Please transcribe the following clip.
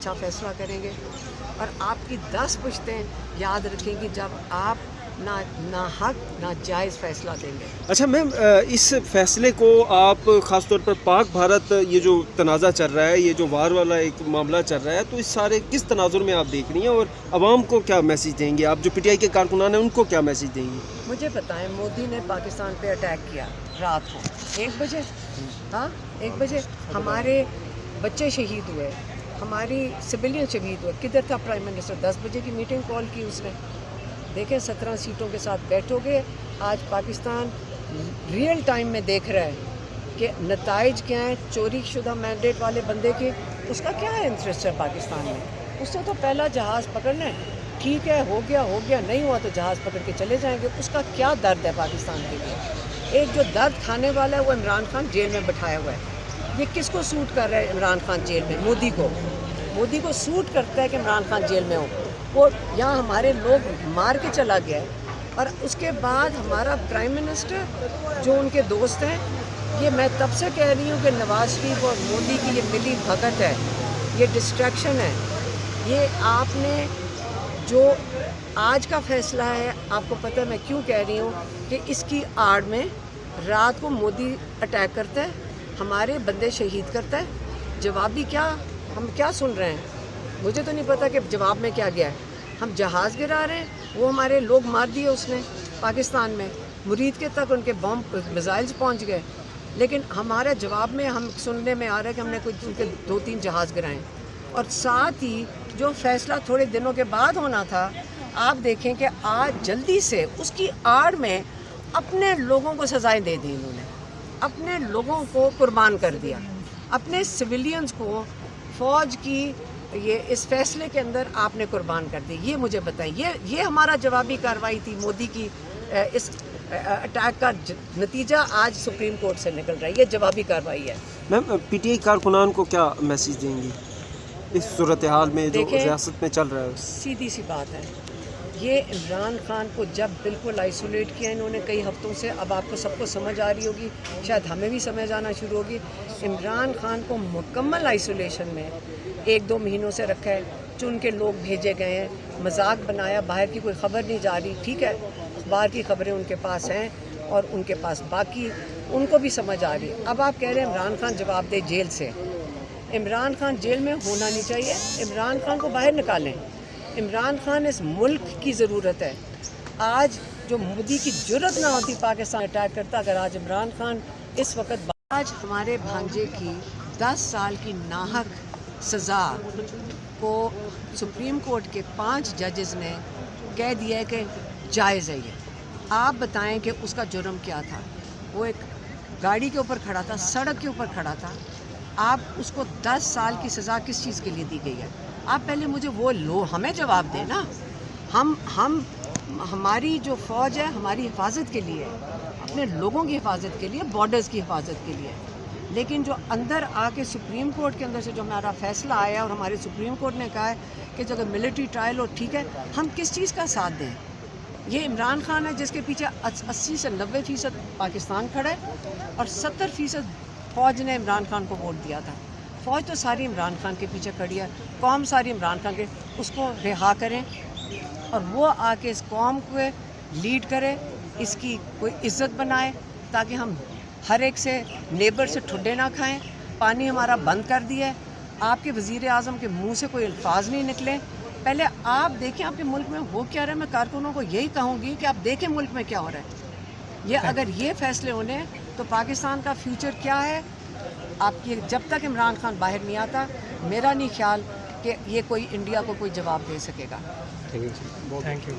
अच्छा फैसला करेंगे और आपकी 10 पुश्तें याद रखेंगी जब आप ना हक ना जायज़ फैसला देंगे। अच्छा मैम, इस फैसले को आप ख़ास तौर पर पाक भारत ये जो तनाज़ा चल रहा है, ये जो वार वाला एक मामला चल रहा है, तो इस सारे किस तनाजुर में आप देख रही हैं और आवाम को क्या मैसेज देंगे? आप जो पीटीआई के कारकुनान हैं उनको क्या मैसेज देंगी? मुझे बताएं, मोदी ने पाकिस्तान पे अटैक किया रात को 1 बजे, हाँ 1 बजे हमारे बच्चे शहीद हुए, हमारी सिविलियन शहीद हुए। किधर था प्राइम मिनिस्टर? 10 बजे की मीटिंग कॉल की उसने। देखें 17 सीटों के साथ बैठोगे। आज पाकिस्तान रियल टाइम में देख रहा है कि नताइज क्या हैं चोरी शुदा मैंडेट वाले बंदे के। उसका क्या है इंटरेस्ट है पाकिस्तान में? उसने तो पहला जहाज़ पकड़ना है, ठीक है हो गया, नहीं हुआ तो जहाज़ पकड़ के चले जाएंगे। उसका क्या दर्द है पाकिस्तान के लिए? एक जो दर्द खाने वाला है वो इमरान खान जेल में बैठाया हुआ है। ये किसको सूट कर रहा है इमरान खान जेल में? मोदी को सूट करता है कि इमरान खान जेल में हो। वो यहाँ हमारे लोग मार के चला गया है और उसके बाद हमारा प्राइम मिनिस्टर जो उनके दोस्त हैं, ये मैं तब से कह रही हूँ कि नवाज शरीफ और मोदी की ये मिली भगत है, ये डिस्ट्रैक्शन है। ये आपने जो आज का फैसला है, आपको पता है मैं क्यों कह रही हूँ कि इसकी आड़ में रात को मोदी अटैक करता है, हमारे बंदे शहीद करता है। जवाबी क्या हम क्या सुन रहे हैं? मुझे तो नहीं पता कि जवाब में क्या गया है। हम जहाज़ गिरा रहे हैं, वो हमारे लोग मार दिए उसने पाकिस्तान में, मुरीद के तक उनके बॉम्ब मिसाइल्स पहुंच गए। लेकिन हमारे जवाब में हम सुनने में आ रहा है कि हमने कुछ उनके 2-3 जहाज़ गिराए। और साथ ही जो फैसला थोड़े दिनों के बाद होना था, आप देखें कि आज जल्दी से उसकी आड़ में अपने लोगों को सज़ाएँ दे दी इन्होंने, अपने लोगों को कुर्बान कर दिया, अपने सिविलियंस को फ़ौज की ये इस फैसले के अंदर आपने कुर्बान कर दी। ये मुझे बताएं, ये हमारा जवाबी कार्रवाई थी मोदी की। इस अटैक का नतीजा आज सुप्रीम कोर्ट से निकल रहा है, ये जवाबी कार्रवाई है। मैम, पीटीआई कारकुनान को क्या मैसेज देंगी इस सूरत हाल में जो रियासत में चल रहा है? सीधी सी बात है, ये इमरान खान को जब बिल्कुल आइसोलेट किया इन्होंने कई हफ्तों से, अब आपको सबको समझ आ रही होगी, शायद हमें भी समझ आना शुरू होगी। इमरान खान को मुकम्मल आइसोलेशन में 1-2 महीनों से रखा है, चुन के लोग भेजे गए हैं, मजाक बनाया, बाहर की कोई ख़बर नहीं जा रही। ठीक है, अखबार की ख़बरें उनके पास हैं और उनके पास बाकी उनको भी समझ आ रही। अब आप कह रहे हैं इमरान खान जवाब दे जेल से। इमरान खान जेल में होना नहीं चाहिए, इमरान खान को बाहर निकालें। इमरान खान इस मुल्क की ज़रूरत है। आज जो मोदी की जुर्रत ना होती पाकिस्तान अटैक करता, अगर आज इमरान खान इस वक्त, आज हमारे भांजे की 10 साल की नाहक सज़ा को सुप्रीम कोर्ट के 5 जजेस ने कह दिया है कि जायज़ है। ये आप बताएं कि उसका जुर्म क्या था? वो एक गाड़ी के ऊपर खड़ा था, सड़क के ऊपर खड़ा था। आप उसको 10 साल की सज़ा किस चीज़ के लिए दी गई है? आप पहले मुझे वो लो, हमें जवाब देना। हम हमारी जो फ़ौज है हमारी हिफाजत के लिए, अपने लोगों की हिफाजत के लिए, बॉर्डर्स की हिफाजत के लिए। लेकिन जो अंदर आके सुप्रीम कोर्ट के अंदर से जो हमारा फ़ैसला आया और हमारे सुप्रीम कोर्ट ने कहा है कि जो अगर मिलिट्री ट्रायल हो, ठीक है, हम किस चीज़ का साथ दें? ये इमरान खान है जिसके पीछे 80 से 90% पाकिस्तान खड़ा है और 70% फ़ौज ने इमरान खान को वोट दिया था। फ़ौज तो सारी इमरान खान के पीछे खड़ी है, कौम सारी इमरान खान के। उसको रिहा करें और वो आके इस कौम को लीड करे, इसकी कोई इज़्ज़त बनाए, ताकि हम हर एक से नेबर से ठुड्डे ना खाएं। पानी हमारा बंद कर दिया है, आपके वज़ीर आज़म के मुंह से कोई अल्फाज नहीं निकले। पहले आप देखें आपके मुल्क में हो क्या रहा है। मैं कारकुनों को यही कहूँगी कि आप देखें मुल्क में क्या हो रहा है। ये अगर ये फैसले होने तो पाकिस्तान का फ्यूचर क्या है आपकी, जब तक इमरान खान बाहर नहीं आता, मेरा नहीं ख्याल कि ये कोई इंडिया को कोई जवाब दे सकेगा। Thank you.